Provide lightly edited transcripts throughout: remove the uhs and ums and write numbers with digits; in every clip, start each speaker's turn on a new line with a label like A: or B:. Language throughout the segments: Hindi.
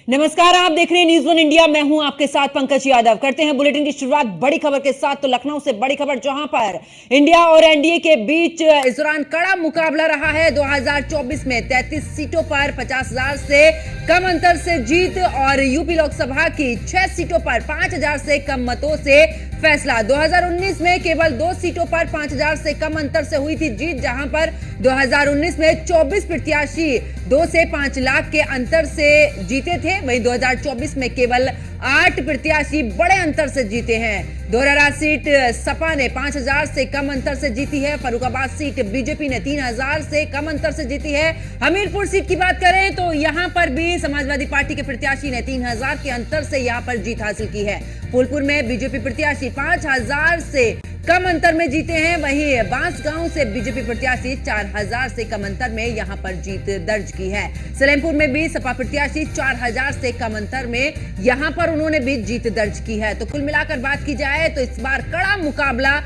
A: नमस्कार, आप देख रहे हैं न्यूज़ वन इंडिया। मैं हूं आपके साथ पंकज यादव। करते हैं बुलेटिन की शुरुआत बड़ी खबर के साथ। तो लखनऊ से बड़ी खबर, जहां पर इंडिया और एनडीए के बीच इस दौरान कड़ा मुकाबला रहा है। 2024 में 33 सीटों पर 50,000 से कम अंतर से जीत और यूपी लोकसभा की 6 सीटों पर 5,000 से कम मतों से फैसला। 2019 में केवल 2 सीटों पर 5,000 से कम अंतर से हुई थी जीत, जहां पर 2019 में 24 प्रत्याशी 2 से 5 लाख के अंतर से जीते थे। वहीं 2024 में केवल 8 प्रत्याशी बड़े अंतर से जीते हैं। धोरारा सीट सपा ने 5,000 से कम अंतर से जीती है। फर्रुखाबाद सीट बीजेपी ने 3,000 से कम अंतर से जीती है। हमीरपुर सीट की बात करें तो यहां पर भी समाजवादी पार्टी के प्रत्याशी ने 3,000 के अंतर से यहां पर जीत हासिल की है। फूलपुर में बीजेपी प्रत्याशी 5,000 से कम अंतर में जीते हैं। वहीं बांसगांव से बीजेपी प्रत्याशी 4,000 से कम अंतर में यहां पर जीत दर्ज की है। सलेमपुर में भी सपा प्रत्याशी 4,000 से कम अंतर में यहां पर उन्होंने भी जीत दर्ज की है। तो कुल मिलाकर बात की जाए तो इस बार कड़ा मुकाबला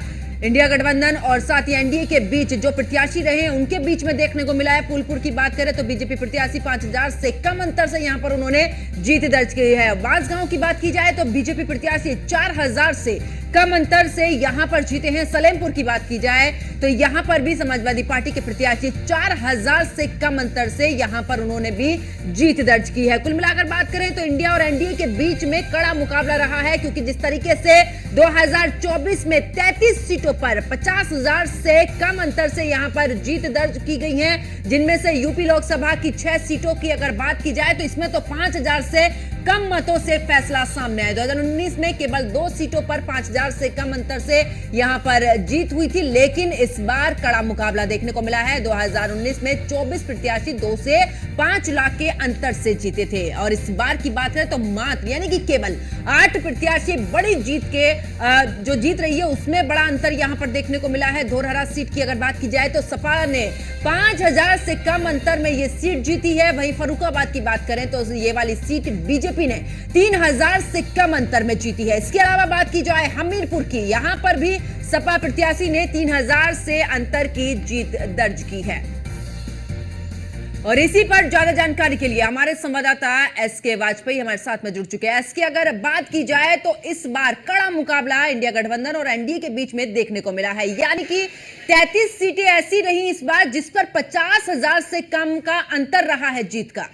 A: इंडिया गठबंधन और साथ ही एनडीए के बीच जो प्रत्याशी रहे उनके बीच में देखने को मिला है। फूलपुर की बात करें तो बीजेपी प्रत्याशी 5,000 से कम अंतर से यहां पर उन्होंने जीत दर्ज की है। बांसगांव की बात की जाए तो बीजेपी प्रत्याशी 4,000 से कम अंतर से यहां पर जीते हैं। सलेमपुर की बात की जाए तो यहां पर भी समाजवादी पार्टी के प्रत्याशी 4,000 से कम अंतर से यहां पर उन्होंने भी जीत दर्ज की है। कुल मिलाकर बात करें तो इंडिया और एनडीए के बीच में कड़ा मुकाबला रहा है, क्योंकि जिस तरीके से 2024 में 33 सीटों पर 50,000 से कम अंतर से यहां पर जीत दर्ज की गई है, जिनमें से यूपी लोकसभा की 6 सीटों की अगर बात की जाए तो इसमें तो 5,000 से कम मतों से फैसला सामने आया। 2019 में केवल 2 सीटों पर 5,000 से कम अंतर से यहां पर जीत हुई थी, लेकिन इस बार कड़ा मुकाबला देखने को मिला है। 2019 में 24 प्रत्याशी 2 से 5 लाख के अंतर से जीते थे और इस बार की बात करें तो मात्र यानी कि केवल 8 प्रत्याशी बड़ी जीत के जो जीत रही है उसमें बड़ा अंतर यहां पर देखने को मिला है। धोरहरा सीट की अगर बात की जाए तो सपा ने 5,000 से कम अंतर में यह सीट जीती है। वहीं फर्रुखाबाद की बात करें तो ये वाली सीट बीजेपी ने 3,000 से कम अंतर में जीती है। इसके अलावा बात की जाए हमीरपुर की, यहां पर भी सपा प्रत्याशी ने 3,000 से अंतर की जीत दर्ज की है। और इसी पर ज्यादा जानकारी के लिए हमारे संवाददाता एसके वाजपेयी हमारे साथ में जुड़ चुके हैं। एसके, अगर बात की जाए तो इस बार कड़ा मुकाबला इंडिया गठबंधन और एनडीए के बीच में देखने को मिला है, यानी कि 33 सीटें ऐसी रही इस बार जिस पर 50,000 से कम का अंतर रहा है जीत का।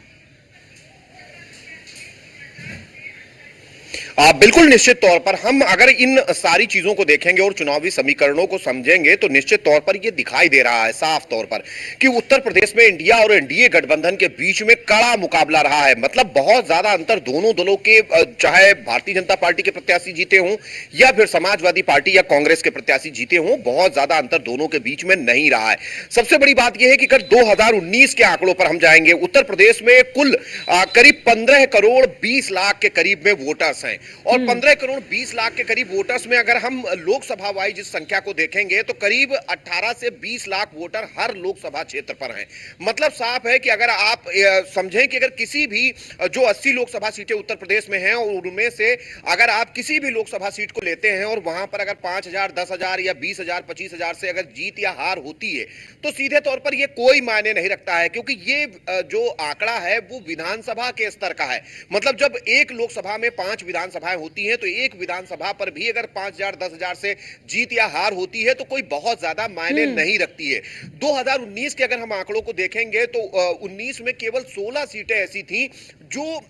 B: बिल्कुल, निश्चित तौर पर हम अगर इन सारी चीजों को देखेंगे और चुनावी समीकरणों को समझेंगे तो निश्चित तौर पर यह दिखाई दे रहा है साफ तौर पर कि उत्तर प्रदेश में इंडिया और एनडीए गठबंधन के बीच में कड़ा मुकाबला रहा है। मतलब बहुत ज्यादा अंतर दोनों दलों के, चाहे भारतीय जनता पार्टी के प्रत्याशी जीते हों या फिर समाजवादी पार्टी या कांग्रेस के प्रत्याशी जीते हों, बहुत ज्यादा अंतर दोनों के बीच में नहीं रहा है। सबसे बड़ी बात यह है कि अगर 2019 के आंकड़ों पर हम जाएंगे, उत्तर प्रदेश में कुल करीब 15 करोड़ 20 लाख के करीब में वोटर्स हैं और 15 करोड़ 20 लाख के करीब वोटर्स में अगर हम लोकसभा वाइज इस संख्या को देखेंगे तो करीब 18 से 20 लाख वोटर हर लोकसभा क्षेत्र पर हैं। मतलब साफ है कि अगर आप समझें कि अगर किसी भी जो 80 लोकसभा सीटें उत्तर प्रदेश में हैं और उनमें से अगर आप किसी भी लोकसभा सीट को लेते हैं और वहां पर अगर 5,000, 10,000 या 20,000, 25,000 से अगर जीत या हार होती है तो सीधे तौर पर यह कोई मायने नहीं रखता है, क्योंकि ये जो आंकड़ा है वो विधानसभा के स्तर का है। मतलब जब एक लोकसभा में 5 विधानसभाएं होती हैं तो एक विधानसभा पर भी अगर 5,000, 10,000 से जीत या हार होती है तो कोई बहुत ज्यादा मायने नहीं रखती है। 2019 के अगर हम आंकड़ों को देखेंगे तो 19 में केवल 16 सीटें ऐसी थी जो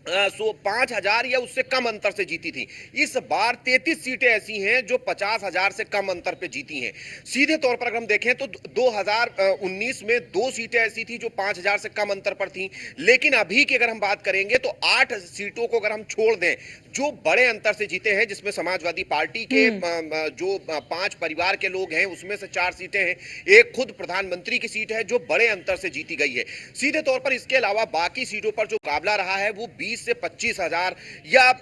B: 5,000 या उससे कम अंतर से जीती थी। इस बार 33 सीटें ऐसी हैं जो 50,000 से कम अंतर पे जीती हैं। सीधे तौर पर अगर हम देखें तो 2019 में 2 सीटें ऐसी थी जो 5,000 से कम अंतर पर थी, लेकिन अभी की अगर हम बात करेंगे तो 8 सीटों को अगर हम छोड़ दें जो बड़े अंतर से जीते हैं, जिसमें समाजवादी पार्टी के जो 5 परिवार के लोग हैं उसमें से 4 सीटें हैं, एक खुद प्रधानमंत्री की सीट है जो बड़े अंतर से जीती गई है। सीधे तौर पर इसके अलावा बाकी सीटों पर जो मुकाबला रहा है वो 20 से 25,000 या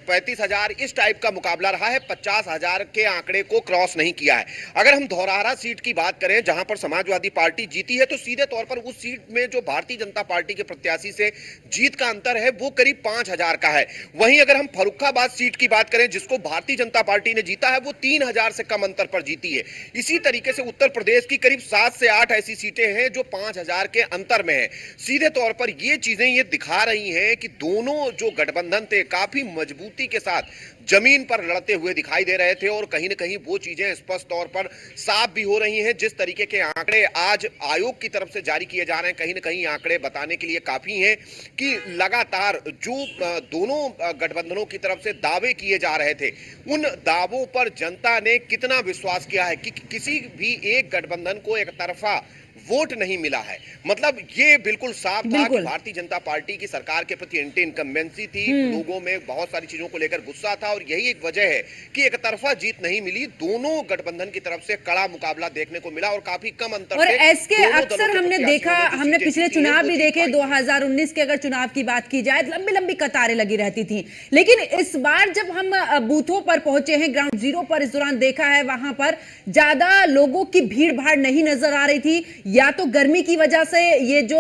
B: 35,000 इस टाइप का मुकाबला रहा है। 50,000 के आंकड़े को क्रॉस नहीं किया है। अगर हम धौरहरा सीट की बात करें जहां पर समाजवादी पार्टी जीती है तो सीधे तौर पर उस सीट में जो भारतीय जनता पार्टी के प्रत्याशी से जीत का अंतर है वो करीब 5,000 का है। वहीं अगर हम फर्रुखाबाद सीट की बात करें जिसको भारतीय जनता पार्टी ने जीता है, वो 3000 से कम अंतर पर जीती है। इसी तरीके से उत्तर प्रदेश की करीब 7 से 8 ऐसी सीटें हैं जो 5000 के अंतर में है। सीधे तौर पर ये चीजें ये दिखा रही हैं कि दोनों जो गठबंधन थे काफी मजबूती के साथ जमीन पर लड़ते हुए दिखाई दे रहे थे और कहीं ना कहीं वो चीजें स्पष्ट तौर पर साफ भी हो रही हैं। जिस तरीके के आंकड़े आज आयोग की तरफ से जारी किए जा रहे हैं, कहीं ना कहीं आंकड़े बताने के लिए काफी हैं कि लगातार जो दोनों गठबंधनों की तरफ से दावे किए जा रहे थे, उन दावों पर जनता ने कितना विश्वास किया है कि किसी भी एक गठबंधन को एक तरफा वोट नहीं मिला है। मतलब ये बिल्कुल साफ था कि भारतीय जनता पार्टी की सरकार के प्रति एंटी इनकम्बेंसी थी, लोगों में बहुत सारी चीजों को लेकर गुस्सा था और यही एक वजह है कि एक तरफा जीत नहीं मिली। दोनों गठबंधन की तरफ से कड़ा मुकाबला देखने को मिला और काफी कम अंतर
A: और
B: से
A: ऐसे अक्सर हमने देखा, हमने पिछले चुनाव भी देखे, 2019 के अगर चुनाव की बात की जाए लंबी लंबी कतारें लगी रहती थी। लेकिन इस बार जब हम बूथों पर पहुंचे हैं, ग्राउंड जीरो पर इस दौरान देखा है, वहां पर ज्यादा लोगों की भीड़ भाड़ नहीं नजर आ रही थी। या तो गर्मी की वजह से ये जो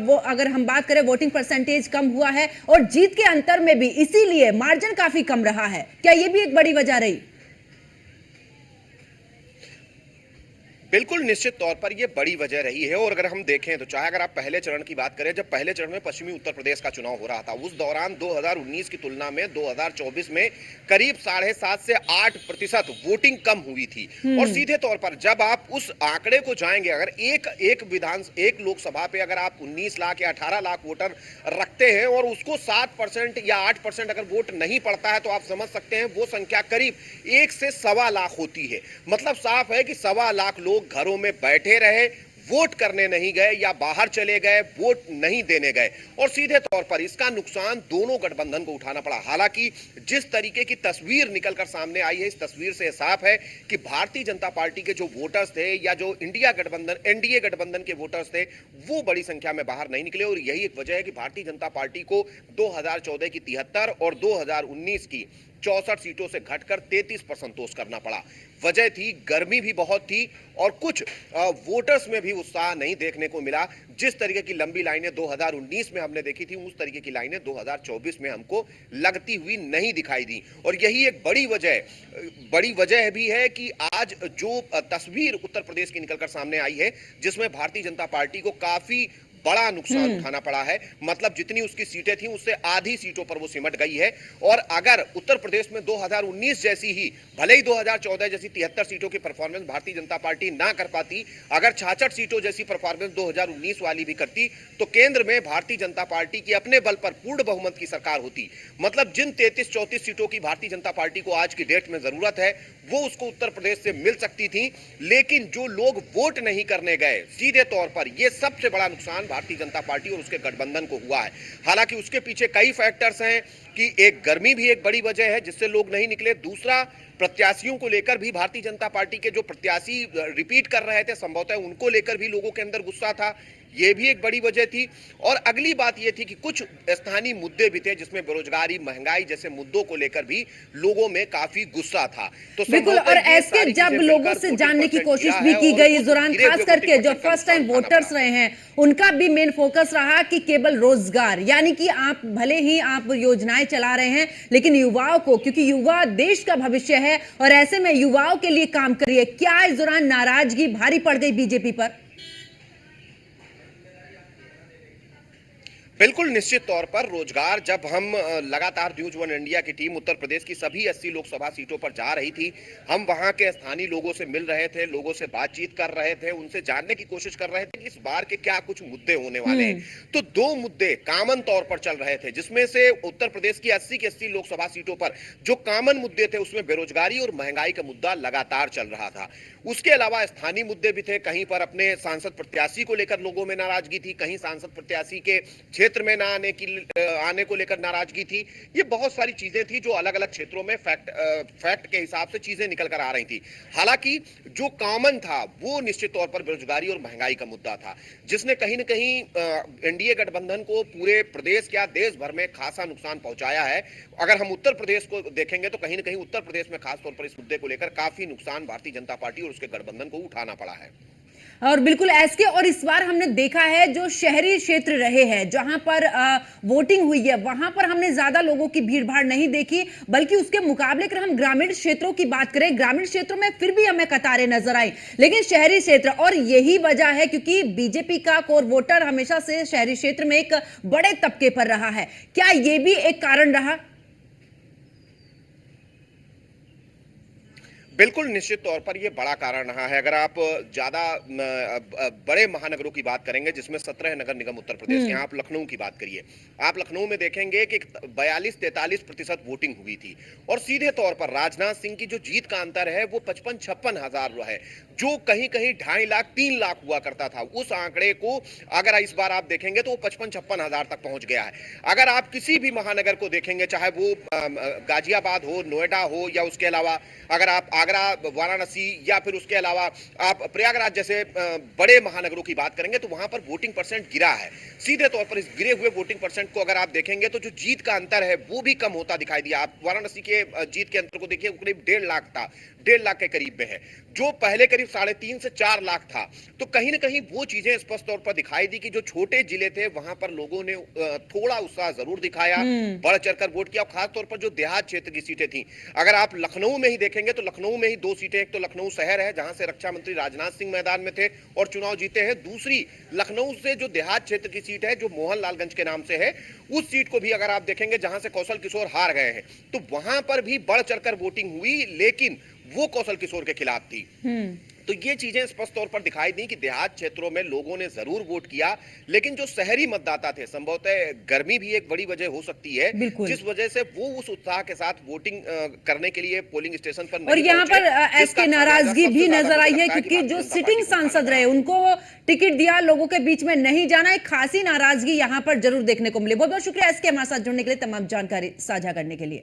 A: वो अगर हम बात करें वोटिंग परसेंटेज कम हुआ है और जीत के अंतर में भी इसीलिए मार्जिन काफी कम रहा है। क्या ये भी एक बड़ी वजह रही?
B: बिल्कुल निश्चित तौर पर यह बड़ी वजह रही है। और अगर हम देखें तो चाहे अगर आप पहले चरण की बात करें, जब पहले चरण में पश्चिमी उत्तर प्रदेश का चुनाव हो रहा था, उस दौरान 2019 की तुलना में 2024 में करीब 7.5 से 8% वोटिंग कम हुई थी। और सीधे तौर पर जब आप उस आंकड़े को जाएंगे, अगर एक लोकसभा पे अगर आप 19 लाख या 18 लाख वोटर रखते हैं और उसको 7% या 8% अगर वोट नहीं पड़ता है, तो आप समझ सकते हैं वो संख्या करीब 1 से 1.25 लाख होती है। मतलब साफ है कि 1.25 लाख लोग घरों में बैठे रहे, वोट करने नहीं गए या बाहर चले गए, वोट नहीं देने गए। और सीधे तौर पर इसका नुकसान दोनों गठबंधन को उठाना पड़ा। हालांकि जिस तरीके की तस्वीर निकलकर सामने आई है, इस तस्वीर से साफ है कि भारतीय जनता पार्टी के जो वोटर्स थे या जो एनडीए गठबंधन के वोटर्स थे, वो बड़ी संख्या में बाहर नहीं निकले। और यही एक वजह है कि भारतीय जनता पार्टी को 2014 की 73 और 2019 की 64 सीटों से घटकर 33 पर संतोष करना पड़ा। वजह थी गर्मी भी बहुत थी और कुछ वोटर्स में भी उत्साह नहीं देखने को मिला। जिस तरीके की लंबी लाइनें 2019 में हमने देखी थी, उस तरीके की लाइनें 2024 में हमको लगती हुई नहीं दिखाई दी। और यही एक बड़ी वजह भी है कि आज जो तस्वीर उत्तर प्रदेश की निकलकर सामने आई है, जिसमें भारतीय जनता पार्टी को काफी बड़ा नुकसान उठाना पड़ा है। मतलब जितनी उसकी सीटें थी उससे आधी सीटों पर वो सिमट गई है। और अगर उत्तर प्रदेश में 2019 जैसी ही, भले ही 2014 जैसी 73 सीटों की परफॉर्मेंस भारतीय जनता पार्टी ना कर पाती, अगर 66 सीटों जैसी परफॉर्मेंस 2019 वाली भी करती, तो केंद्र में भारतीय जनता पार्टी की अपने बल पर पूर्ण बहुमत की सरकार होती। मतलब जिन 33-34 सीटों की भारतीय जनता पार्टी को आज की डेट में जरूरत है, वो उसको उत्तर प्रदेश से मिल सकती थी। लेकिन जो लोग वोट नहीं करने गए, सीधे तौर पर यह सबसे बड़ा नुकसान भारतीय जनता पार्टी और उसके गठबंधन को हुआ है। हालांकि उसके पीछे कई फैक्टर्स हैं कि एक गर्मी भी एक बड़ी वजह है जिससे लोग नहीं निकले। दूसरा, प्रत्याशियों को लेकर भी भारतीय जनता पार्टी के जो प्रत्याशी रिपीट कर रहे थे, संभवतः उनको लेकर भी लोगों के अंदर गुस्सा था, ये भी एक बड़ी वजह थी। और अगली बात यह थी कि कुछ स्थानीय मुद्दे भी थे जिसमें बेरोजगारी, महंगाई जैसे मुद्दों को लेकर भी लोगों में काफी गुस्सा था। तो
A: बिल्कुल, और ऐसे जब लोगों से जानने की कोशिश भी की गई इस दौरान, खास करके जो फर्स्ट टाइम वोटर्स रहे हैं, उनका भी मेन फोकस रहा कि केवल रोजगार, यानी कि आप भले ही आप योजनाएं चला रहे हैं, लेकिन युवाओं को, क्योंकि युवा देश का भविष्य है और ऐसे में युवाओं के लिए काम करिए। क्या इस दौरान नाराजगी भारी पड़ गई बीजेपी पर?
B: बिल्कुल निश्चित तौर पर रोजगार, जब हम लगातार न्यूज वन इंडिया की टीम उत्तर प्रदेश की सभी 80 लोकसभा सीटों पर जा रही थी, हम वहां के स्थानीय लोगों से मिल रहे थे, लोगों से बातचीत कर रहे थे, उनसे जानने की कोशिश कर रहे थे कि इस बार के क्या कुछ मुद्दे होने वाले हैं। तो 2 मुद्दे कॉमन तौर पर चल रहे थे, जिसमें से उत्तर प्रदेश की 80 की 80 लोकसभा सीटों पर जो कॉमन मुद्दे थे उसमें बेरोजगारी और महंगाई का मुद्दा लगातार चल रहा था। उसके अलावा स्थानीय मुद्दे भी थे। कहीं पर अपने सांसद प्रत्याशी को लेकर लोगों में नाराजगी थी, कहीं सांसद प्रत्याशी के क्षेत्र में ना आने को लेकर नाराजगी थी। ये बहुत सारी चीजें थी जो अलग अलग क्षेत्रों में फैक्ट के हिसाब से चीजें निकल कर आ रही थी। हालांकि जो कॉमन था वो निश्चित तौर पर बेरोजगारी और महंगाई का मुद्दा था, जिसने कहीं न कहीं एनडीए गठबंधन को पूरे प्रदेश क्या देश भर में खासा नुकसान पहुंचाया है। अगर हम उत्तर प्रदेश को देखेंगे तो कहीं न कहीं उत्तर प्रदेश में खासतौर पर इस मुद्दे को लेकर काफी नुकसान भारतीय जनता पार्टी और उसके गठबंधन को उठाना पड़ा है।
A: और बिल्कुल एसके, और इस बार हमने देखा है जो शहरी क्षेत्र रहे हैं जहां पर वोटिंग हुई है वहां पर हमने ज्यादा लोगों की भीड़ भाड़ नहीं देखी, बल्कि उसके मुकाबले अगर हम ग्रामीण क्षेत्रों की बात करें, ग्रामीण क्षेत्रों में फिर भी हमें कतारें नजर आई, लेकिन शहरी क्षेत्र, और यही वजह है क्योंकि बीजेपी का कोर वोटर हमेशा से शहरी क्षेत्र में एक बड़े तबके पर रहा है। क्या ये भी एक कारण रहा?
B: बिल्कुल निश्चित तौर पर ये बड़ा कारण रहा है। अगर आप ज्यादा बड़े महानगरों की बात करेंगे, जिसमें 17 नगर निगम उत्तर प्रदेश के, आप लखनऊ की बात करिए, आप लखनऊ में देखेंगे कि 42-43% वोटिंग हुई थी, और सीधे तौर पर राजनाथ सिंह की जो जीत का अंतर है वो 55-56 हजार है, जो कहीं कहीं 2.5 लाख 3 लाख हुआ करता था। उस आंकड़े को अगर इस बार आप देखेंगे तो वो 55-56 हजार तक पहुंच गया है। अगर आप किसी भी महानगर को देखेंगे, चाहे वो गाजियाबाद हो, नोएडा हो, या उसके अलावा अगर आप आगरा, वाराणसी, या फिर उसके अलावा आप प्रयागराज जैसे बड़े महानगरों की बात करेंगे, तो वहां पर वोटिंग परसेंट गिरा है। सीधे तौर पर इस गिरे हुए वोटिंग परसेंट को अगर आप देखेंगे तो जो जीत का अंतर है वो भी कम होता दिखाई दिया। आप वाराणसी के जीत के अंतर को देखिए, करीब 1.5 लाख था, 1.5 लाख के करीब में है, जो पहले करीब 3.5 से 4 लाख था। तो कहीं ना कहीं वो चीजें स्पष्ट तौर पर दिखाई दी कि जो छोटे जिले थे वहां पर लोगों ने थोड़ा उत्साह जरूर दिखाया, बढ़ चढ़कर वोट किया। खासतौर पर जो देहात क्षेत्र की सीटें थी, अगर आप लखनऊ में ही देखेंगे तो लखनऊ में ही 2 सीटें, एक तो लखनऊ शहर है जहां से रक्षा मंत्री राजनाथ सिंह मैदान में थे और चुनाव जीते हैं, दूसरी लखनऊ से जो देहात क्षेत्र की सीट है जो मोहनलालगंज के नाम से है, उस सीट को भी अगर आप देखेंगे जहां से कौशल किशोर हार गए हैं, तो वहां पर भी बढ़ चढ़कर वोटिंग हुई, लेकिन वो कौशल किशोर के खिलाफ थी। तो ये चीजें स्पष्ट तौर पर दिखाई दी कि देहात क्षेत्रों में लोगों ने जरूर वोट किया, लेकिन जो शहरी मतदाता थे, संभवतः गर्मी भी एक बड़ी वजह हो सकती है, जिस वजह से वो उस उत्साह के साथ वोटिंग करने के लिए पोलिंग स्टेशन पर नहीं
A: और यहाँ पर
B: पहुंचे,
A: एसके नाराजगी भी नजर आई है क्योंकि जो सिटिंग सांसद रहे उनको टिकट दिया, लोगों के बीच में नहीं जाना, एक खासी नाराजगी यहाँ पर जरूर देखने को मिली। बहुत बहुत शुक्रिया एसके हमारे साथ जुड़ने के लिए, तमाम जानकारी साझा करने के लिए।